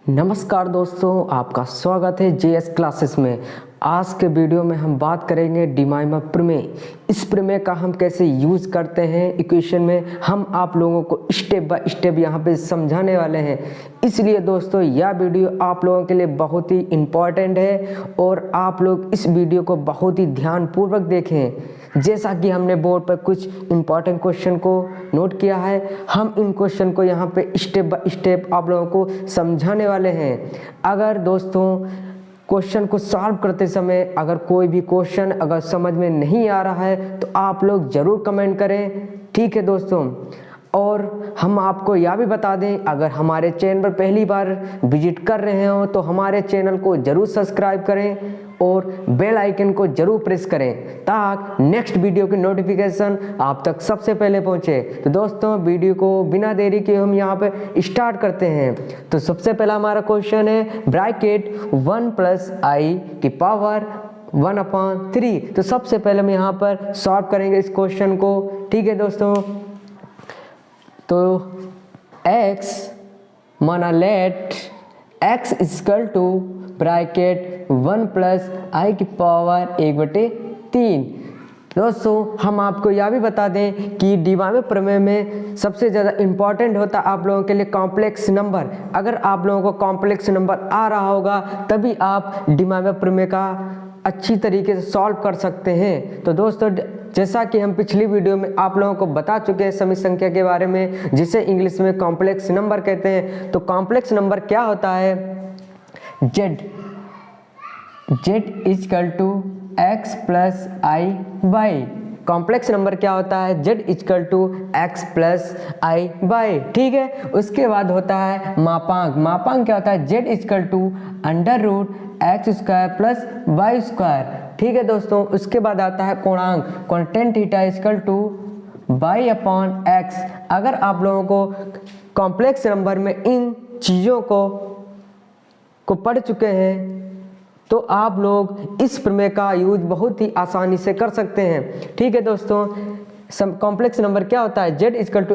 नमस्कार दोस्तों, आपका स्वागत है जेएस क्लासेस में। आज के वीडियो में हम बात करेंगे डिमाइमा प्रमेय। इस प्रमेय का हम कैसे यूज़ करते हैं इक्वेशन में, हम आप लोगों को स्टेप बाय स्टेप यहाँ पे समझाने वाले हैं। इसलिए दोस्तों यह वीडियो आप लोगों के लिए बहुत ही इम्पॉर्टेंट है और आप लोग इस वीडियो को बहुत ही ध्यानपूर्वक देखें। जैसा कि हमने बोर्ड पर कुछ इम्पॉर्टेंट क्वेश्चन को नोट किया है, हम इन क्वेश्चन को यहाँ पे स्टेप बाय स्टेप आप लोगों को समझाने वाले हैं। अगर दोस्तों क्वेश्चन को सॉल्व करते समय अगर कोई भी क्वेश्चन अगर समझ में नहीं आ रहा है तो आप लोग ज़रूर कमेंट करें, ठीक है दोस्तों। और हम आपको यह भी बता दें, अगर हमारे चैनल पर पहली बार विजिट कर रहे हो तो हमारे चैनल को ज़रूर सब्सक्राइब करें और बेल आइकन को ज़रूर प्रेस करें ताकि नेक्स्ट वीडियो की नोटिफिकेशन आप तक सबसे पहले पहुंचे। तो दोस्तों वीडियो को बिना देरी के हम यहां पे स्टार्ट करते हैं। तो सबसे पहला हमारा क्वेश्चन है ब्रैकेट 1 + i की पावर 1/3। तो सबसे पहले हम यहाँ पर सॉल्व करेंगे इस क्वेश्चन को, ठीक है दोस्तों। तो x माना लेट x = ब्रैकेट 1 + i की पावर 1/3। दोस्तों हम आपको यह भी बता दें कि डिमाइमा प्रमेय में सबसे ज़्यादा इम्पॉर्टेंट होता है आप लोगों के लिए कॉम्प्लेक्स नंबर। अगर आप लोगों को कॉम्प्लेक्स नंबर आ रहा होगा तभी आप डिमाइमा प्रमेय का अच्छी तरीके से सॉल्व कर सकते हैं। तो दोस्तों जैसा कि हम पिछली वीडियो में आप लोगों को बता चुके हैं समी संख्या के बारे में, जिसे इंग्लिश में कॉम्प्लेक्स नंबर कहते हैं। तो कॉम्प्लेक्स नंबर क्या होता है? z = x + i/। Complex number क्या होता है? z = x + i/। ठीक है। उसके बाद होता है मापांक। मापांक क्या होता है? z = √x² + y²। ठीक है दोस्तों। उसके बाद आता है कोणांक। tan θ = y/x। अगर आप लोगों को कॉम्प्लेक्स नंबर में इन चीज़ों को पढ़ चुके हैं तो आप लोग इस प्रमेय का यूज बहुत ही आसानी से कर सकते हैं, ठीक है दोस्तों। कॉम्प्लेक्स नंबर क्या होता है? z =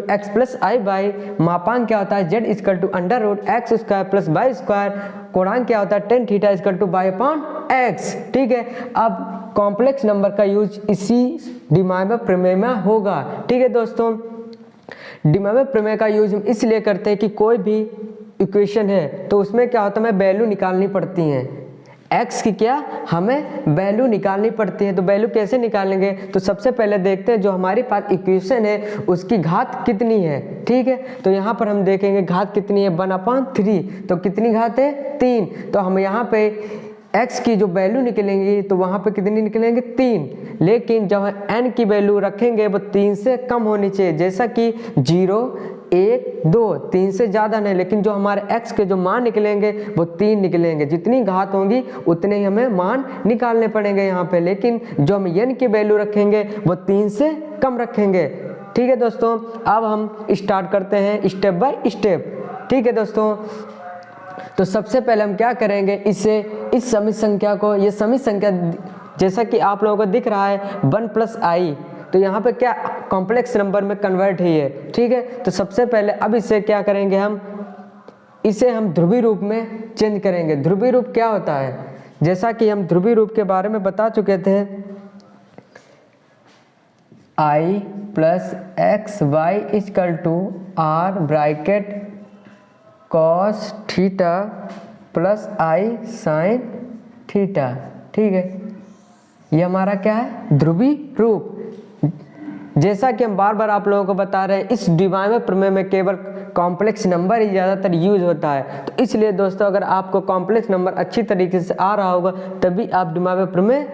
x + i/। मापांक क्या होता है? z = √x² + y²। कोणांक क्या होता है? tan θ = y/x। ठीक है। अब कॉम्प्लेक्स नंबर का यूज इसी डिमाइमा प्रमेय में होगा, ठीक है दोस्तों। डिमाइमा प्रमेय का यूज हम इसलिए करते हैं कि कोई भी इक्वेशन है तो उसमें क्या होता है, हमें वैल्यू निकालनी पड़ती हैं। x की क्या हमें वैल्यू निकालनी पड़ती है। तो वैल्यू कैसे निकालेंगे? तो सबसे पहले देखते हैं जो हमारे पास इक्वेशन है उसकी घात कितनी है, ठीक है। तो यहाँ पर हम देखेंगे घात कितनी है 1/3। तो कितनी घात है? 3। तो हम यहाँ पे x की जो वैल्यू निकलेंगी तो वहाँ पे कितनी निकलेंगे? 3। लेकिन जब n की वैल्यू रखेंगे वो 3 से कम होनी चाहिए, जैसा कि 0, 1, 2, 3 से ज़्यादा नहीं। लेकिन जो हमारे x के जो मान निकलेंगे वो 3 निकलेंगे। जितनी घात होंगी उतने ही हमें मान निकालने पड़ेंगे यहाँ पे। लेकिन जो हम n की वैल्यू रखेंगे वो 3 से कम रखेंगे, ठीक है दोस्तों। अब हम स्टार्ट करते हैं स्टेप बाय स्टेप, ठीक है दोस्तों। तो सबसे पहले हम क्या करेंगे, इस समी संख्या को, ये समी संख्या जैसा कि आप लोगों को दिख रहा है 1 + i, तो यहाँ पे क्या कॉम्प्लेक्स नंबर में कन्वर्ट ही है, ठीक है। तो सबसे पहले अब इसे क्या करेंगे, इसे हम ध्रुवीय रूप में चेंज करेंगे। ध्रुवीय रूप क्या होता है? जैसा कि हम ध्रुवीय रूप के बारे में बता चुके थे, i + xy = r bracket cos θ + i sin θ, ठीक है। ये हमारा क्या है? ध्रुवीय रूप। जैसा कि हम बार बार आप लोगों को बता रहे हैं, इस डिमाइमा प्रमेय में केवल कॉम्प्लेक्स नंबर ही ज़्यादातर यूज होता है। तो इसलिए दोस्तों अगर आपको कॉम्प्लेक्स नंबर अच्छी तरीके से आ रहा होगा तभी आप डिमाइमा प्रमेय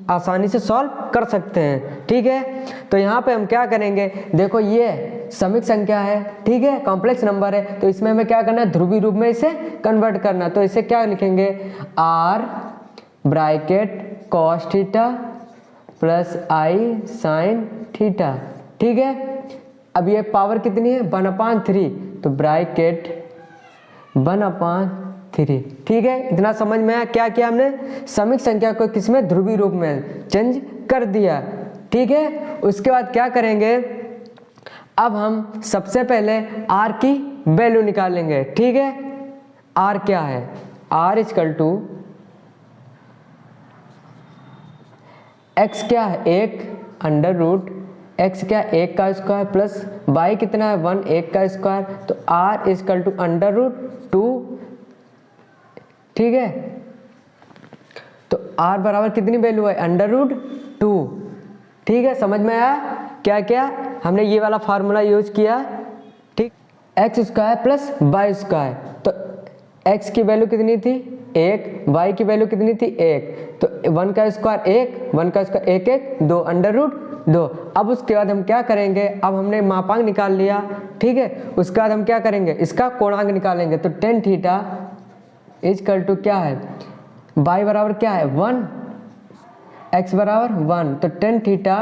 आसानी से सॉल्व कर सकते हैं, ठीक है। तो यहाँ पे हम क्या करेंगे, देखो ये समिक संख्या है, ठीक है, कॉम्प्लेक्स नंबर है। तो इसमें हमें क्या करना है? ध्रुवीय रूप में इसे कन्वर्ट करना। तो इसे क्या लिखेंगे? r bracket cos θ + i sin θ, ठीक है। अब ये पावर कितनी है? 1/3। तो ब्रैकेट 1/3, ठीक है। इतना समझ में आया? क्या किया हमने? समिक संख्या को किसमें? ध्रुवीय रूप में चेंज कर दिया, ठीक है। उसके बाद क्या करेंगे, अब हम सबसे पहले r की वैल्यू निकालेंगे, ठीक है। आर क्या है, आर इजकल टू एक्स क्या है, एक अंडर रूट एक्स क्या है, एक का स्क्वायर प्लस बाई कितना है 1, एक का स्क्वायर, तो R is equal to under root 2, ठीक है। तो आर बराबर कितनी वैल्यू है, अंडर रूट 2, ठीक है। समझ में आया क्या क्या हमने ये वाला फार्मूला यूज किया, ठीक। X square plus Y square, तो एक्स की वैल्यू कितनी थी 1, वाई की वैल्यू कितनी थी 1, तो 1 का स्क्वायर 1, 1 का स्क्वायर 1 1 2 अंडर रूट 2। अब उसके बाद हम क्या करेंगे, अब हमने मापांक निकाल लिया, ठीक है। उसके बाद हम क्या करेंगे, इसका कोणांक निकालेंगे, तो टेन थीटा इजकल टू क्या है, वाई बराबर क्या है 1, एक्स बराबर 1, तो टेन थीटा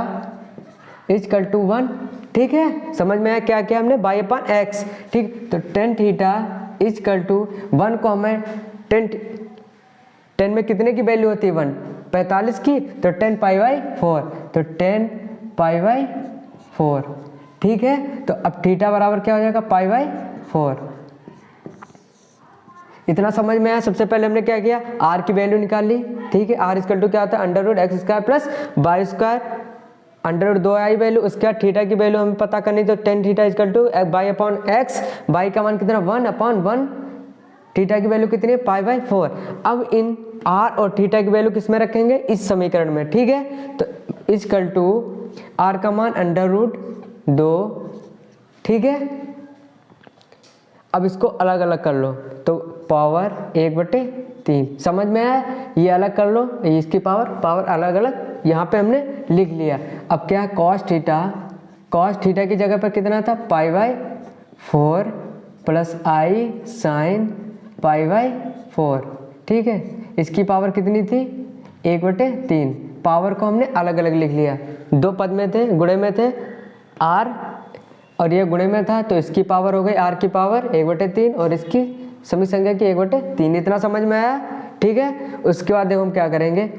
इजकल टू 1, ठीक है। समझ में आया क्या क्या हमने, वाई अपॉन एक्स, ठीक। तो टेन थीटा इजकल टू 1 को हमें 10 में कितने की वैल्यू होती है 1, 45 की, तो 10 पाई बाई 4, तो 10 पाई बाई 4, ठीक है। तो अब थीटा बराबर क्या हो जाएगा पाई बाई 4। इतना समझ में आया। सबसे पहले हमने क्या किया, आर की वैल्यू निकाल ली, ठीक है। आर इजकल टू क्या होता है, under root X square plus Y square, under root 2 आई वैल्यू, उसके बाद थीटा की वैल्यू हमें पता करनी, तो tan theta is equal to Y upon X, Y का मान कितना 1 अपॉन 1, थीटा की वैल्यू कितनी है पाई बाई 4। अब इन आर और थीटा की वैल्यू किस में रखेंगे, इस समीकरण में, ठीक है। तो इजकल टू आर का मान अंडर रूट 2, ठीक है। अब इसको अलग अलग कर लो, तो पावर 1/3, समझ में आया। ये अलग कर लो, इसकी पावर अलग अलग यहाँ पे हमने लिख लिया। अब क्या है, कॉस थीटा की जगह पर कितना था पाई by 4 plus I sine pi by 4, ठीक है। इसकी पावर कितनी थी 1/3, पावर को हमने अलग अलग लिख लिया, दो पद में थे, गुणे में थे आर और ये गुणे में था, तो इसकी पावर हो गई आर की पावर 1/3 और इसकी समी संख्या की 1/3। इतना समझ में आया, ठीक है। उसके बाद देखो हम क्या करेंगे,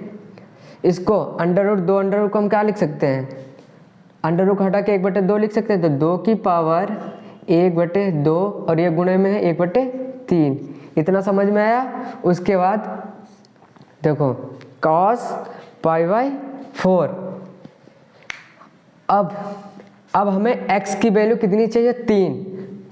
इसको अंडर रूट 2 अंडर रूट को हम क्या लिख सकते हैं, अंडर रूट हटा के 1/2 लिख सकते हैं, तो 2 की पावर 1/2 और ये गुणे में है 1/3। इतना समझ में आया। उसके बाद देखो cos पाई बाई 4, अब हमें x की वैल्यू कितनी चाहिए 3,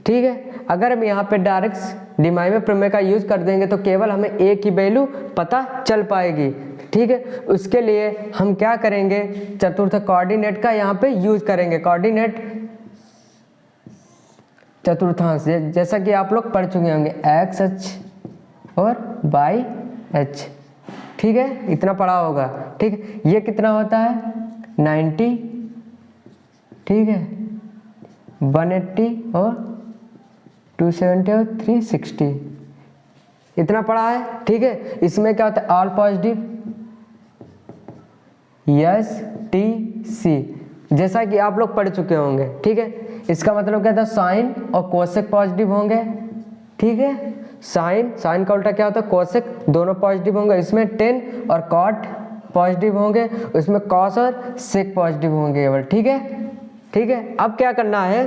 ठीक है। अगर हम यहाँ पे डायरेक्ट डिमाइवे प्रमेय का यूज कर देंगे तो केवल हमें a की वैल्यू पता चल पाएगी, ठीक है। उसके लिए हम क्या करेंगे, चतुर्थ कोऑर्डिनेट का यहाँ पे यूज करेंगे, कोऑर्डिनेट चतुर्थांश, जैसा कि आप लोग पढ़ चुके होंगे एक्स एच और वाई एच, ठीक है। इतना पढ़ा होगा, ठीक है। ये कितना होता है 90, ठीक है, 180 और 270 और 360, इतना पढ़ा है, ठीक है। इसमें क्या होता है all positive S T C, जैसा कि आप लोग पढ़ चुके होंगे, ठीक है। इसका मतलब क्या था, साइन और कोसेक पॉजिटिव होंगे, ठीक है। साइन का उल्टा क्या होता है कोसेक, दोनों पॉजिटिव होंगे। इसमें टेन और कॉट पॉजिटिव होंगे, उसमें कॉस और सेक पॉजिटिव होंगे केवल, ठीक है, ठीक है। अब क्या करना है,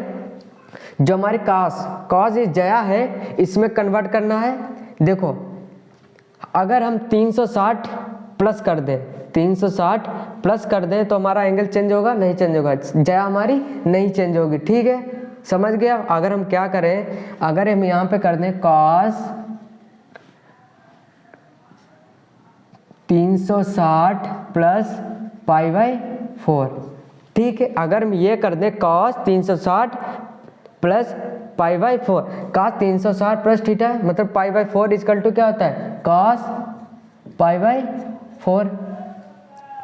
जो हमारी कॉस इस जया है इसमें कन्वर्ट करना है। देखो अगर हम 360 प्लस कर दें, 360 प्लस कर दें तो हमारा एंगल चेंज होगा, नहीं चेंज होगा, जया हमारी नहीं चेंज होगी, ठीक है, समझ गया। अगर हम क्या करें, अगर हम यहाँ पे कर दें cos 360 प्लस पाई बाई 4, ठीक है। अगर हम ये कर दें cos 360 plus pi by 4, cos 360 plus theta मतलब पाई बाई 4 इजकल टू क्या होता है cos पाई बाई 4,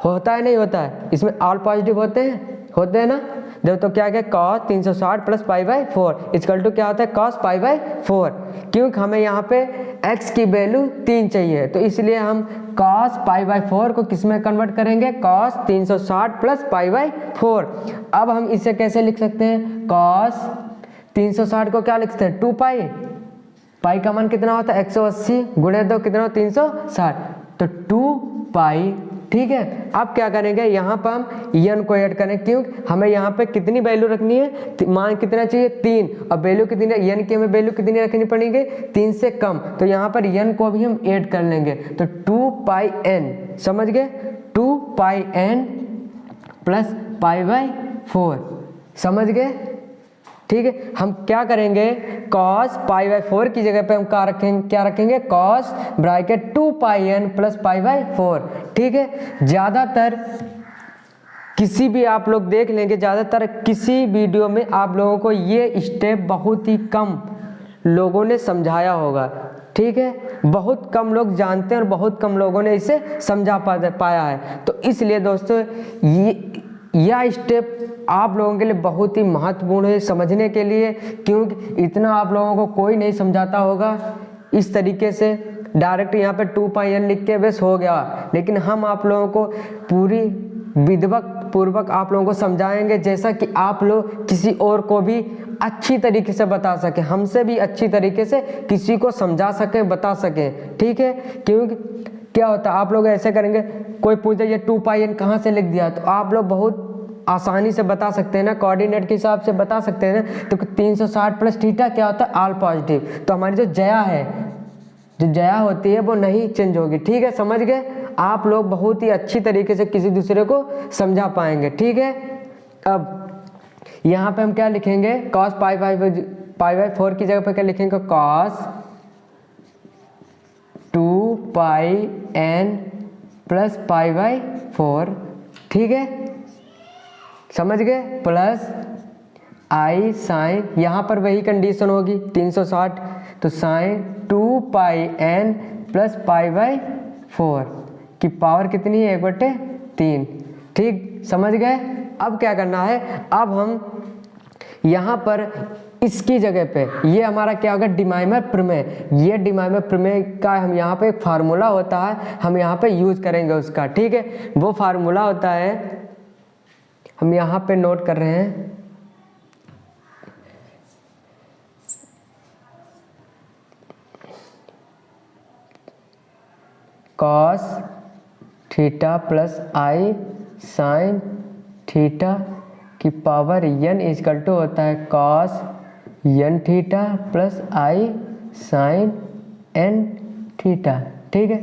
होता है नहीं होता है, इसमें ऑल पॉजिटिव होते हैं ना। देखो तो क्या क्या cos 360 plus pi by 4 is equal to क्या होता है cos पाई बाई 4, क्योंकि हमें यहाँ पे x की वैल्यू 3 चाहिए, तो इसलिए हम cos पाई बाई 4 को किस में कन्वर्ट करेंगे cos 360 प्लस पाई बाई 4। अब हम इसे कैसे लिख सकते हैं, cos 360 को क्या लिख सकते हैं 2 पाई का मान कितना होता है 180 गुणे 2 कितना 360, तो 2 पाई ठीक है। अब क्या करेंगे, यहाँ पर हम n को ऐड करें, क्यों, हमें यहाँ पे कितनी वैल्यू रखनी है, मान कितना चाहिए 3, और वैल्यू कितनी, n की हमें वैल्यू कितनी रखनी पड़ेगी 3 से कम, तो यहाँ पर n को भी हम ऐड कर लेंगे, तो 2πn, समझ गए, 2πn प्लस π/4, समझ गए, ठीक है। हम क्या करेंगे, cos π/4 की जगह पे हम क्या रखेंगे cos ब्रैकेट 2πn प्लस π/4, ठीक है। ज़्यादातर किसी भी आप लोग देख लेंगे, ज़्यादातर किसी वीडियो में आप लोगों को ये स्टेप बहुत ही कम लोगों ने समझाया होगा, ठीक है, बहुत कम लोग जानते हैं और बहुत कम लोगों ने इसे समझा पाया है। तो इसलिए दोस्तों यह स्टेप आप लोगों के लिए बहुत ही महत्वपूर्ण है समझने के लिए, क्योंकि इतना आप लोगों को कोई नहीं समझाता होगा इस तरीके से डायरेक्ट यहाँ पे 2πn लिख के बस हो गया, लेकिन हम आप लोगों को पूरी विधिवत पूर्वक आप लोगों को समझाएंगे, जैसा कि आप लोग किसी और को भी अच्छी तरीके से बता सकें, हमसे भी अच्छी तरीके से किसी को समझा सकें, बता सकें, ठीक है। क्योंकि क्या होता है, आप लोग ऐसे करेंगे, कोई पूछे ये 2πn कहाँ से लिख दिया, तो आप लोग बहुत आसानी से बता सकते हैं ना, कोऑर्डिनेट के हिसाब से बता सकते हैं ना। तो 360 प्लस थीटा क्या होता है, ऑल पॉजिटिव, तो हमारी जो जया है, जो जया होती है वो नहीं चेंज होगी, ठीक है, समझ गए। आप लोग बहुत ही अच्छी तरीके से किसी दूसरे को समझा पाएंगे, ठीक है। अब यहाँ पे हम क्या लिखेंगे, cos π/4 की जगह पे क्या लिखेंगे, cos 2πn प्लस π/4, ठीक है, समझ गए, प्लस i साइन, यहाँ पर वही कंडीशन होगी 360, तो साइन 2πn प्लस π/4 की पावर कितनी है, 1/3, ठीक, समझ गए। अब क्या करना है, अब हम यहाँ पर इसकी जगह पे ये हमारा क्या होगा, डिमाइमर प्रमेय, ये डिमाइमर प्रमेय का हम यहाँ पे एक फार्मूला होता है, हम यहाँ पे यूज करेंगे उसका, ठीक है। वो फार्मूला होता है, हम यहाँ पे नोट कर रहे हैं, cos theta plus i sine theta की पावर n इजकल टू होता है cos n theta plus i sine n theta, ठीक है।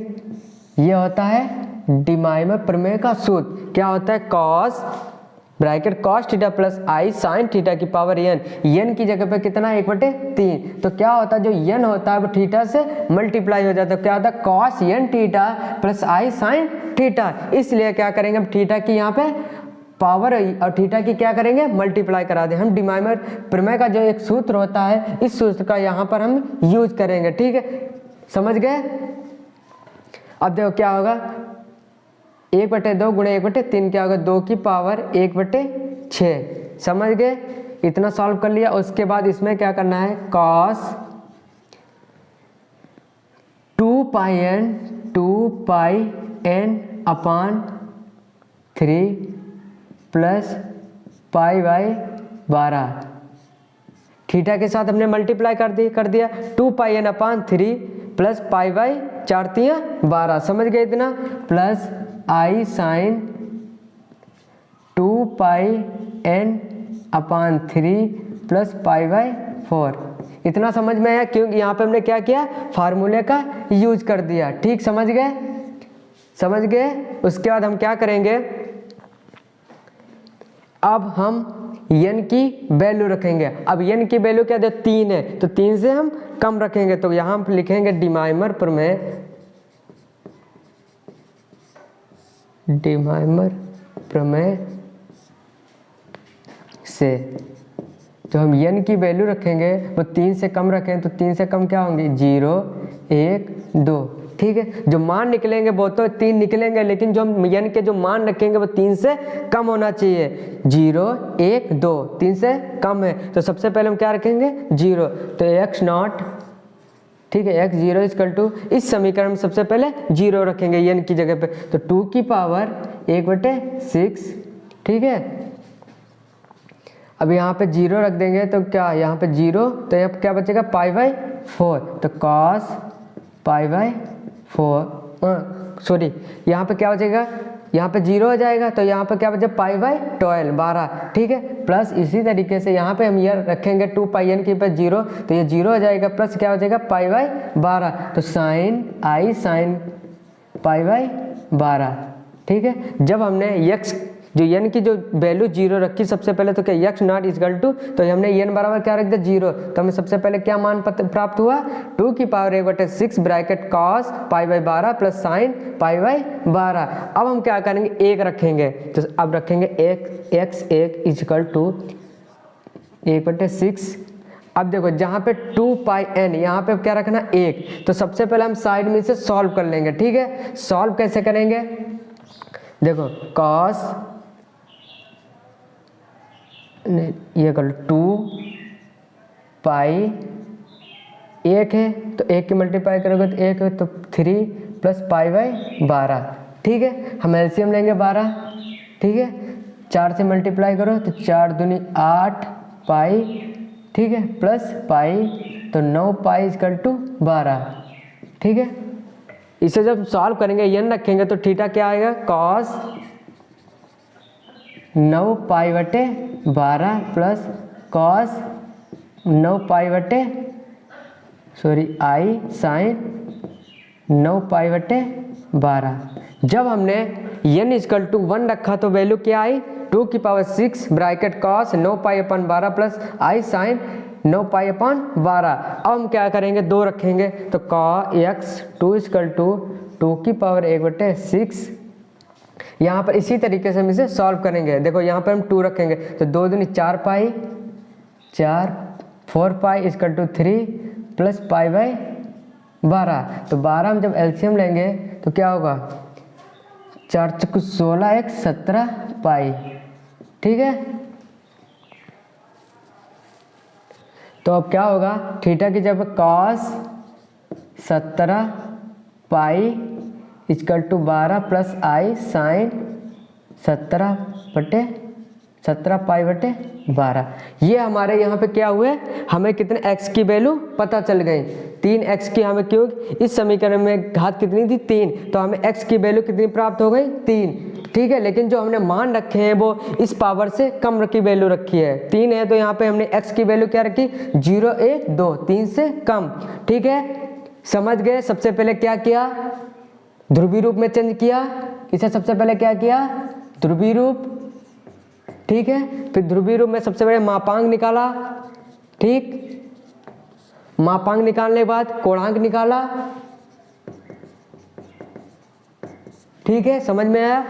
ये होता है डिमाइमर प्रमेय का सूत्र, क्या होता है, cos bracket cos theta plus i sine theta की पावर n की जगह पे कितना है, 1/3, तो क्या होता है, जो n होता है वो थीटा से मल्टीप्लाई हो जाता है, क्या होता है cos n theta plus i sine theta. इसलिए क्या करेंगे, हम थीटा की यहाँ पे पावर और थीटा की क्या करेंगे, मल्टीप्लाई करा दें। हम डिमाइमर प्रमेय का जो एक सूत्र होता है, इस सूत्र का यहाँ पर हम यूज करेंगे, ठीक है, समझ गए। अब देखो क्या होगा, 1/2 गुणे 1/3 क्या होगा, 2 की पावर 1/6, समझ गए, इतना सॉल्व कर लिया। उसके बाद इसमें क्या करना है, cos 2πn अपान 3 प्लस π/12, थीटा के साथ हमने मल्टीप्लाई कर दिया 2πn अपान 3 प्लस π/4 समझ गए इतना, प्लस i साइन 2πn अपान 3 प्लस π/4, इतना समझ में आया, क्योंकि यहाँ पे हमने क्या किया, फार्मूले का यूज कर दिया, ठीक, समझ गए। उसके बाद हम क्या करेंगे, अब हम n की वैल्यू रखेंगे। अब n की वैल्यू क्या है, 3 है, तो 3 से हम कम रखेंगे, तो यहाँ हम लिखेंगे डिमाइमर प्रमेय से जो हम n की वैल्यू रखेंगे वो 3 से कम रखें, तो 3 से कम क्या होंगे, 0 1 2, ठीक है। जो मान निकलेंगे वो तो 3 निकलेंगे, लेकिन जो हम n के जो मान रखेंगे वो 3 से कम होना चाहिए, 0 1 2, 3 से कम है, तो सबसे पहले हम क्या रखेंगे, 0, तो x0, ठीक है, x0 इक्वल टू, इस समीकरण में सबसे पहले 0 रखेंगे n की जगह पे, तो 2 की पावर 1/6, ठीक है। अब यहाँ पे 0 रख देंगे, तो क्या यहाँ पे 0, तो अब क्या बचेगा, π/4, तो cos π/4, सॉरी यहाँ पे क्या बचेगा, यहाँ पे 0 हो जाएगा, तो यहाँ पे क्या बचा पाई बाई 12 12, ठीक है। प्लस इसी तरीके से यहाँ पे हम ये रखेंगे 2 पाई एन के ऊपर 0, तो ये 0 हो जाएगा, प्लस क्या हो जाएगा पाई बाई 12, तो sine I sine pi by 12, ठीक है। जब हमने यक्स जो n की जो वैल्यू 0 रखी सबसे पहले, तो क्या यक्स नॉट इक्वल टू, तो हमने n बराबर क्या रख दिया 0, तो हमें सबसे पहले क्या मान प्राप्त हुआ 2 की power 1/6 bracket cos pi by 12 plus sign pi by 12। अब हम क्या करेंगे 1 रखेंगे, तो अब रखेंगे x 1 इक्वल टू 1/6। अब देखो जहाँ पे 2 पाई n, यहाँ पे क्या रखना 1, तो सबसे पहले हम साइड में से सॉल्व कर लेंगे, ठीक है। सॉल्व कैसे करेंगे, देखो कॉस ये कर 2 पाई 1 है, तो 1 की मल्टीप्लाई करोगे तो 1 है, तो 3 प्लस पाई बाई 12, ठीक है। हम एलसीएम लेंगे 12, ठीक है। 4 से मल्टीप्लाई करो तो 4 दूनी 8 पाई, ठीक है, प्लस पाई, तो 9 पाई इक्वल टू 12, ठीक है। इसे जब सॉल्व करेंगे n रखेंगे तो थीटा क्या आएगा कॉस 9 पाई बटे 12 प्लस कॉस 9 पाई बटे आई साइन 9 पाई बटे 12। जब हमने n इक्वल टू 1 रखा तो वैल्यू क्या आई 2 की power 6 bracket cos 9 pi upon 12 plus I sign 9 पाई अपन 12। अब हम क्या करेंगे 2 रखेंगे, तो कॉ एक्स 2 इक्वल टू 2 की पावर 1/6। यहाँ पर इसी तरीके से हम इसे सॉल्व करेंगे, देखो यहाँ पर हम 2 रखेंगे, तो 2 दूनी 4 pi 4 4 pi equal to 3 plus pi by 12, तो 12 हम जब एलसीएम लेंगे तो क्या होगा 4 चौक 16 1 17 पाई, ठीक है। तो अब क्या होगा थीटा की जब cos 17 pi equal to 12 plus I sine 17 pi बटे 12। ये हमारे यहाँ पे क्या हुए, हमें कितने x की वैल्यू पता चल गई, 3x की हमें, क्यों इस समीकरण में घात कितनी थी 3, तो हमें x की वैल्यू कितनी प्राप्त हो गई 3, ठीक है। लेकिन जो हमने मान रखे हैं वो इस पावर से कम की वैल्यू रखी है, 3 है, तो यहाँ पे हमने x की वैल्यू क्या रखी 0 1 2, 3 से कम, ठीक है। समझ गए। सबसे पहले क्या किया ध्रुवीय रूप में चेंज किया, इसे सबसे पहले क्या किया ध्रुवीय रूप, ठीक है। फिर ध्रुवीय रूप में सबसे पहले मापांक निकाला, ठीक, मापांक निकालने के बाद कोणांक निकाला, ठीक है, समझ में आया।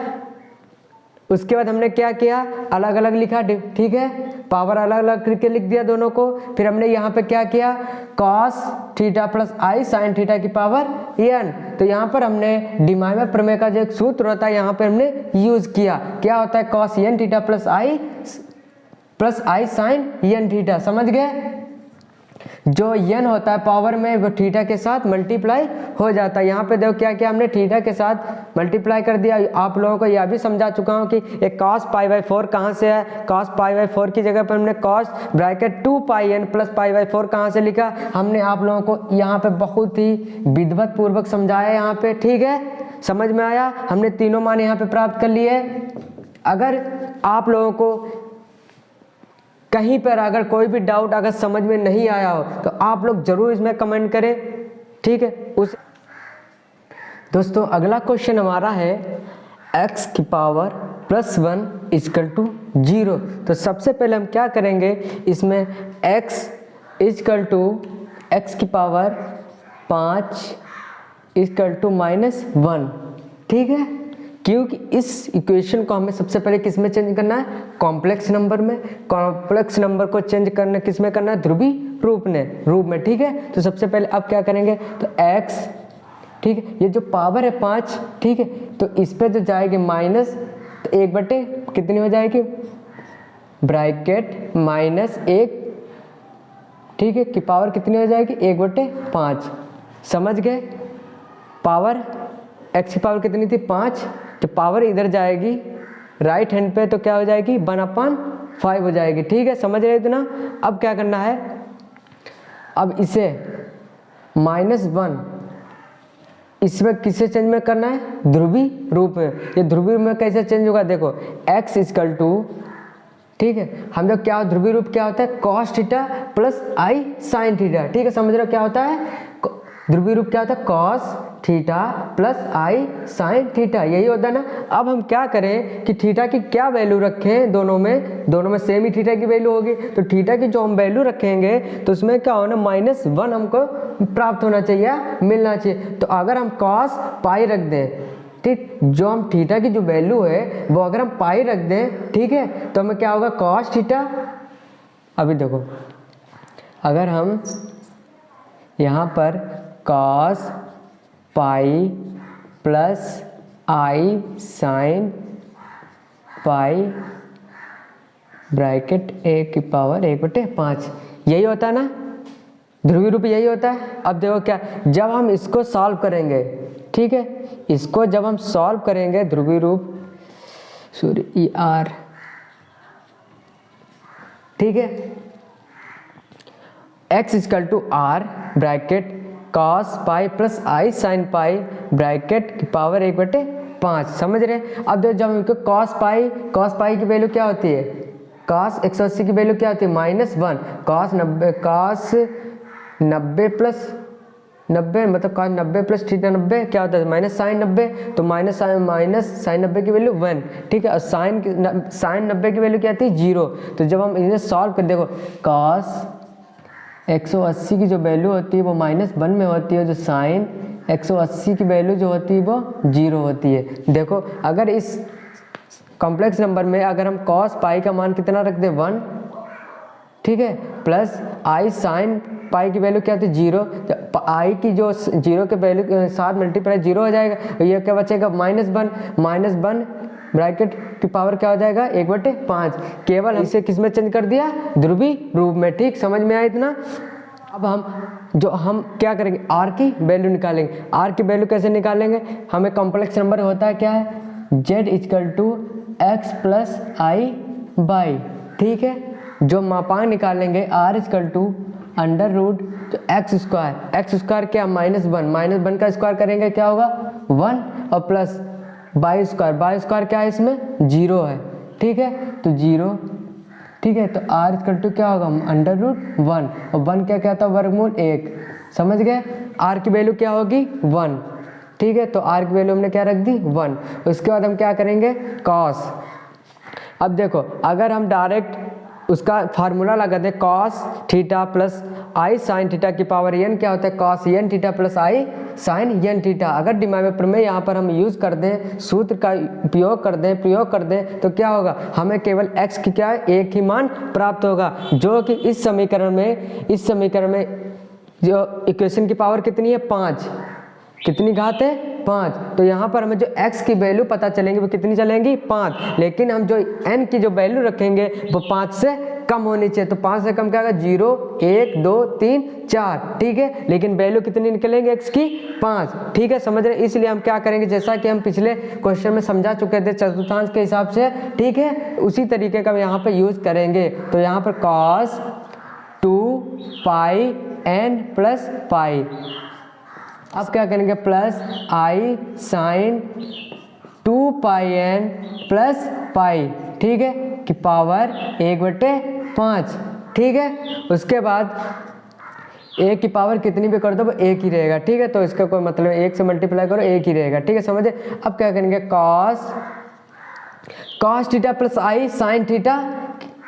उसके बाद हमने क्या किया अलग अलग लिखा, ठीक है, पावर अलग अलग करके लिख दिया दोनों को। फिर हमने यहाँ पे क्या किया cos theta plus I sign theta की पावर n, तो यहाँ पर हमने डिमाइवर प्रमेय का जो एक सूत्र होता है यहाँ पे हमने यूज किया, क्या होता है cos n theta plus I sign n theta, समझ गए। जो n होता है पावर में वो थीटा के साथ मल्टीप्लाई हो जाता है। यहाँ पे देखो क्या क्या हमने थीटा के साथ मल्टीप्लाई कर दिया। आप लोगों को यह भी समझा चुका हूँ कि एक cos पाई बाई 4 कहाँ से है, cos पाई बाई 4 की जगह पर हमने cos bracket 2 pi n plus pi by 4 कहाँ से लिखा, हमने आप लोगों को यहाँ पे बहुत ही विधिवत पूर्वक समझाया यहाँ पे, ठीक है, समझ में आया। हमने तीनों मान यहाँ पे प्राप्त कर लिए। अगर आप लोगों को कहीं पर अगर कोई भी डाउट अगर समझ में नहीं आया हो तो आप लोग जरूर इसमें कमेंट करें, ठीक है। उस दोस्तों अगला क्वेश्चन हमारा है x की पावर प्लस 1 इक्वल टू 0। तो सबसे पहले हम क्या करेंगे, इसमें x इक्वल टू x की पावर 5 इक्वल टू -1, ठीक है, क्योंकि इस इक्वेशन को हमें सबसे पहले किस में चेंज करना है कॉम्प्लेक्स नंबर में। कॉम्प्लेक्स नंबर को चेंज करना किस में करना है ध्रुवीय रूप में, ठीक है। तो सबसे पहले अब क्या करेंगे, तो x, ठीक है, ये जो पावर है 5, ठीक है, तो इस पे जो जाएगी माइनस, तो 1 बटे कितनी हो जाएगी ब्रैकेट -1, ठीक है, की पावर कितनी हो जाएगी 1 बटे 5, समझ गए। पावर x की पावर कितनी थी 5, तो पावर इधर जाएगी राइट हैंड पे, तो क्या हो जाएगी 1/5 हो जाएगी, ठीक है, समझ रहे थे ना। अब क्या करना है, अब इसे -1 इसमें किसे चेंज में करना है, ध्रुवीय रूप में। ये ध्रुवीय रूप में कैसे चेंज होगा, देखो x इक्वल टू, ठीक है, हम लोग क्या ध्रुवीय रूप क्या होता है, cos theta plus I sine theta, ठीक है, समझ रहे हो क्या होता है, ध्रुवीय रूप क्या होता है, cos theta plus I sine theta, यही होता है ना। अब हम क्या करें कि थीटा की क्या वैल्यू रखें, दोनों में सेम ही थीटा की वैल्यू होगी, तो थीटा की जो हम वैल्यू रखेंगे तो उसमें क्या होना, -1 हमको प्राप्त होना चाहिए, मिलना चाहिए। तो अगर हम कॉस पाई रख दें, ठीक, जो हम थीटा की जो वैल्यू है वो अगर हम पाई रख दें, ठीक है, तो हमें क्या होगा, कॉस थीटा, अभी देखो अगर हम यहाँ पर cos pi plus I sine pi bracket a⁵ यही होता है ना, ध्रुवीय रूप यही होता है। अब देखो क्या, जब हम इसको सॉल्व करेंगे, ठीक है, इसको जब हम सॉल्व करेंगे ध्रुवीय रूप, सॉरी ER, ठीक है, x equal to R bracket cos pi plus I sine pi bracket की पावर 1/5, समझ रहे हैं। अब देखो जब हमको कॉस पाई की वैल्यू क्या होती है, कॉस 180 की वैल्यू क्या होती है, -1, कॉस 90 प्लस 90 मतलब कॉस 90 प्लस थीटा 90 क्या होता है, माइनस साइन 90, तो माइनस साइन 90 की वैल्यू 1, ठीक है, और साइन 90 की वैल्यू क्या आती है, 0। तो जब हम इन्हें सॉल्व कर, देखो कॉस 180 की जो वैल्यू होती है वो -1 में होती है, जो साइन 180 की वैल्यू जो होती है वो 0 होती है। देखो अगर इस कॉम्प्लेक्स नंबर में अगर हम कॉस पाई का मान कितना रख दें, 1, ठीक है, प्लस आई साइन पाई की वैल्यू क्या होती है, 0, तो आई की जो 0 के वैल्यू के साथ मल्टीप्लाई 0 हो जाएगा, ये क्या बचेगा, -1 ब्रैकेट की पावर क्या हो जाएगा, 1/5, केवल इसे किस में चेंज कर दिया, ध्रुवीय रूप में, ठीक, समझ में आया इतना। अब हम क्या करेंगे, आर की वैल्यू निकालेंगे। आर की वैल्यू कैसे निकालेंगे, हमें कॉम्प्लेक्स नंबर होता है क्या है, z equal to x plus I Y, ठीक है, जो मापांक निकालेंगे r equal to under root तो एक्स स्क्वायर क्या, -1 का स्क्वायर करेंगे क्या होगा, 1, और प्लस बाई स्क्वायर क्या है, इसमें 0 है, ठीक है, तो 0, ठीक है, तो r इक्वल टू क्या होगा, अंडर रूट 1, और 1 क्या था, वर्गमूल 1, समझ गए। r की वैल्यू क्या होगी, 1, ठीक है, तो r की वैल्यू हमने क्या रख दी, 1। उसके बाद हम क्या करेंगे, कॉस, अब देखो अगर हम डायरेक्ट उसका फार्मूला लगा दें, cos theta plus I sign theta की पावर n क्या होता है, cos n theta plus I sign n theta. अगर डिमाइव प्रमेय यहाँ पर हम यूज़ कर दें, सूत्र का प्रयोग कर दें तो क्या होगा, हमें केवल x की क्या है, एक ही मान प्राप्त होगा, जो कि इस समीकरण में जो इक्वेशन की पावर कितनी है, 5, कितनी घात है, 5। तो यहाँ पर हमें जो x की वैल्यू पता चलेंगी वो कितनी चलेंगी, 5, लेकिन हम जो n की जो वैल्यू रखेंगे वो 5 से कम होनी चाहिए। तो 5 से कम क्या होगा, 0, 1, 2, 3, 4, ठीक है, लेकिन वैल्यू कितनी निकलेंगे x की, 5, ठीक है, समझ रहे। इसलिए हम क्या करेंगे, जैसा कि हम पिछले क्वेश्चन में समझा चुके थे चतुर्थांश के हिसाब से, ठीक है, उसी तरीके का यहाँ पर यूज करेंगे। तो यहाँ पर cos 2 पाई n प्लस पाई, अब क्या करेंगे, plus I sign 2 pi n plus pi, ठीक है, की पावर 1/5, ठीक है। उसके बाद a की पावर कितनी भी कर दो वो एक ही रहेगा, ठीक है, तो इसका कोई मतलब 1 से मल्टीप्लाई करो एक ही रहेगा, ठीक है, समझे। अब क्या करेंगे, cos theta plus I sine theta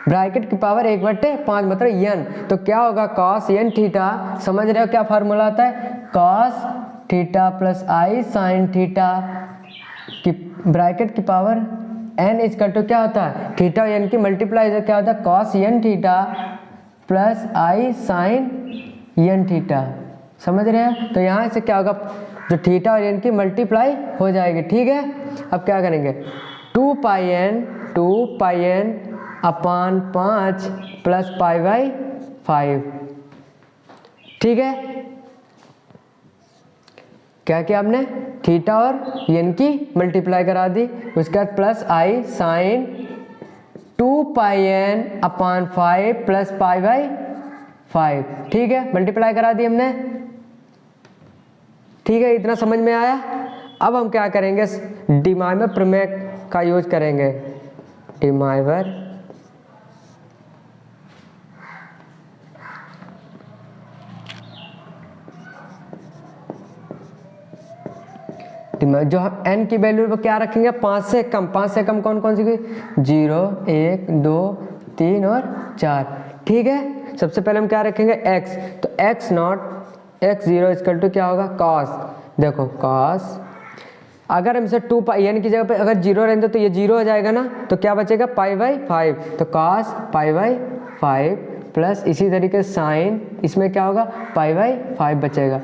bracket की पावर 1/5 मतलब n, तो क्या होगा, cos n थीटा, समझ रहे हो क्या फार्मूला आता है, cos theta plus I sign theta की ब्रैकेट की पावर n इक्वल टू क्या होता है, थीटा और n की मल्टीप्लाई क्या होता है, cos n theta plus I sign n theta, समझ रहे हैं। तो यहाँ से क्या होगा, जो थीटा और n की मल्टीप्लाई हो जाएगी, ठीक है। अब क्या करेंगे, 2 पाई n अपान 5 प्लस π/5, ठीक है। क्या किया आपने, थीटा और n की मल्टीप्लाई करा दी, उसके बाद plus I sign 2 pi n upon 5 plus π/5, ठीक है, मल्टीप्लाई करा दी हमने। ठीक है, इतना समझ में आया। अब हम क्या करेंगे, डिमाइवर प्रमेय का यूज करेंगे। डिमाइवर जो हम n की वैल्यू पर क्या रखेंगे, 5 से कम। 5 से कम कौन कौन सी की, 0, 1, 2, 3 और 4। ठीक है, सबसे पहले हम क्या रखेंगे, x। तो x not x0 equal to क्या होगा, cos। देखो cos, अगर हम इसे 2 पाई n की जगह पे अगर 0 रहेंगे तो ये 0 हो जाएगा ना, तो क्या बचेगा, π/5। तो cos π/5 प्लस इसी तरीके साइन, इसमें क्या होगा, π/5 बचेगा।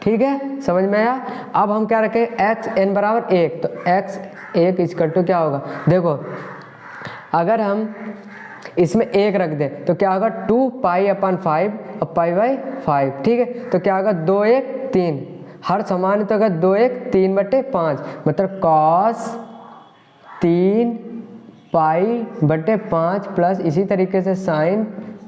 ठीक है, समझ में आया। अब हम क्या रखें, x n बराबर 1। तो x 1 इक्वल टू क्या होगा, देखो अगर हम इसमें 1 रख दें तो क्या होगा, 2π/5 और π/5। ठीक है, तो क्या होगा, 2 1 3, हर समान तो अगर 2 1 3/5, मतलब cos 3π/5 प्लस इसी तरीके से साइन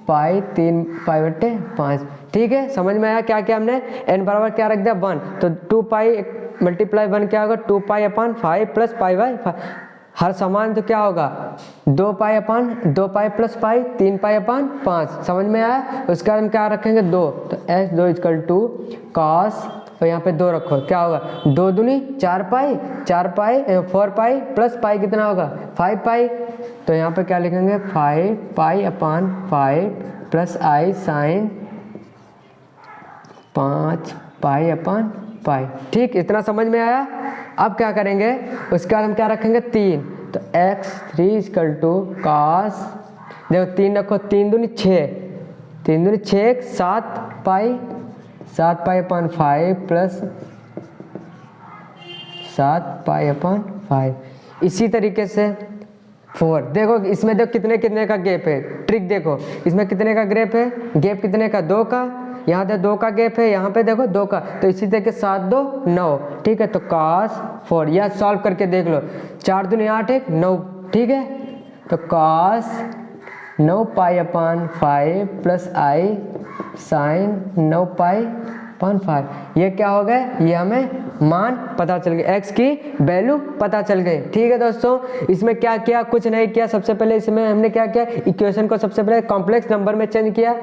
पाई 3π/5। ठीक है, समझ में आया। क्या क्या हमने n बराबर क्या रख दिया, 1। तो 2π मल्टीप्लाई 1 क्या होगा, 2π/5 प्लस π/5, हर समान तो क्या होगा, 2π प्लस पाई 3π/5। समझ में आया। उसके बाद हम क्या रखेंगे, 2। तो x2 इक्वल टू cos, और यहाँ पे 2 रखो, क्या होगा, 2 दूनी 4π, 4π प्लस पाई कितना होगा, 5π। तो यहाँ पे क्या लिखेंगे, 5π/5 प्लस i साइन 5π/5। ठीक, इतना समझ में आया। अब क्या करेंगे, उसके बाद हम क्या रखेंगे, 3। तो x3 इक्वल टू cos, देखो 3 रखो, 3 दूनी 6, 3 दूनी 6, 7π/5 प्लस 7π/5। इसी तरीके से 4, देखो इसमें देखो कितने कितने का गैप है, ट्रिक देखो इसमें कितने का गैप है, गैप कितने का, 2 का। यहाँ पे 2 का गैप है, यहाँ पे देखो 2 का, तो इसी तरीके 7 2 9। ठीक है, तो cos 4, या सॉल्व करके देख लो, 4 दूनी 8 1 9। ठीक है, तो cos 9π/5 प्लस i साइन 9π/5। ये क्या हो गया, ये हमें मान पता चल गया, x की वैल्यू पता चल गई। ठीक है दोस्तों, इसमें क्या किया, कुछ नहीं किया। सबसे पहले इसमें हमने क्या किया, इक्वेशन को सबसे पहले कॉम्प्लेक्स नंबर में चेंज किया।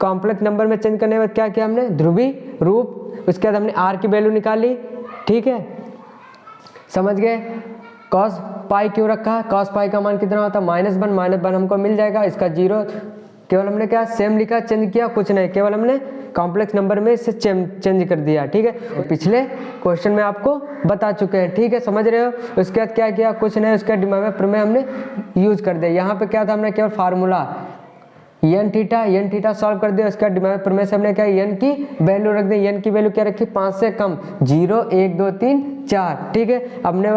कॉम्प्लेक्स नंबर में चेंज करने के बाद क्या किया हमने, ध्रुवी रूप। उसके बाद हमने r की वैल्यू निकाली। ठीक है, समझ गए। cos पाई क्यों रखा है, cos पाई का मान कितना होता है, -1 हमको मिल जाएगा, इसका 0। केवल हमने क्या सेम लिखा, चेंज किया कुछ नहीं, केवल हमने कॉम्प्लेक्स नंबर में इसे चेंज कर दिया। ठीक है, तो पिछले क्वेश्चन में आपको बता चुके हैं। ठीक है, समझ रहे हो। उसके बाद क्या किया, कुछ नहीं, उसका डिमाइवर प्रमेय हमने यूज कर दिया। यहाँ पे क्या था, हमने केवल फार्मूला n थीटा सॉल्व कर दिया। उसका डिमाइवर प्रमेय से हमने क्या, n की वैल्यू रख दी। n की वैल्यू क्या रखी, 5 से कम, 0 1 2 3 4। ठीक है, हमने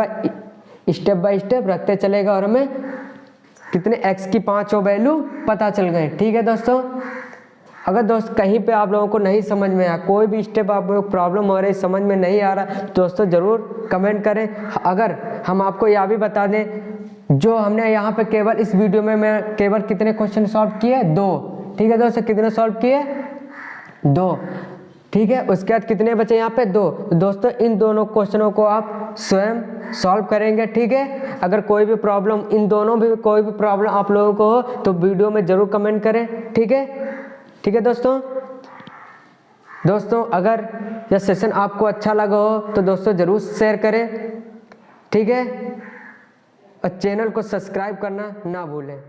स्टेप बाय स्टेप रखते चलेगा और हमें कितने x की 5 वैल्यू पता चल गए। ठीक है दोस्तों, अगर दोस्त कहीं पे आप लोगों को नहीं समझ में आया, कोई भी स्टेप आप लोगों को प्रॉब्लम हो रही, समझ में नहीं आ रहा, दोस्तों ज़रूर कमेंट करें। अगर हम आपको यह भी बता दें, जो हमने यहाँ पे केवल इस वीडियो में मैं केवल कितने क्वेश्चन सॉल्व किए, 2। ठीक है दोस्तों, कितने सॉल्व किए, 2। ठीक है, उसके बाद कितने बचे यहाँ पे, 2। दोस्तों इन दोनों क्वेश्चनों को आप स्वयं सॉल्व करेंगे। ठीक है, अगर कोई भी प्रॉब्लम, इन दोनों भी कोई भी प्रॉब्लम आप लोगों को हो तो वीडियो में ज़रूर कमेंट करें। ठीक है, ठीक है दोस्तों अगर यह सेशन आपको अच्छा लगा हो तो दोस्तों ज़रूर शेयर करें। ठीक है, और चैनल को सब्सक्राइब करना ना भूलें।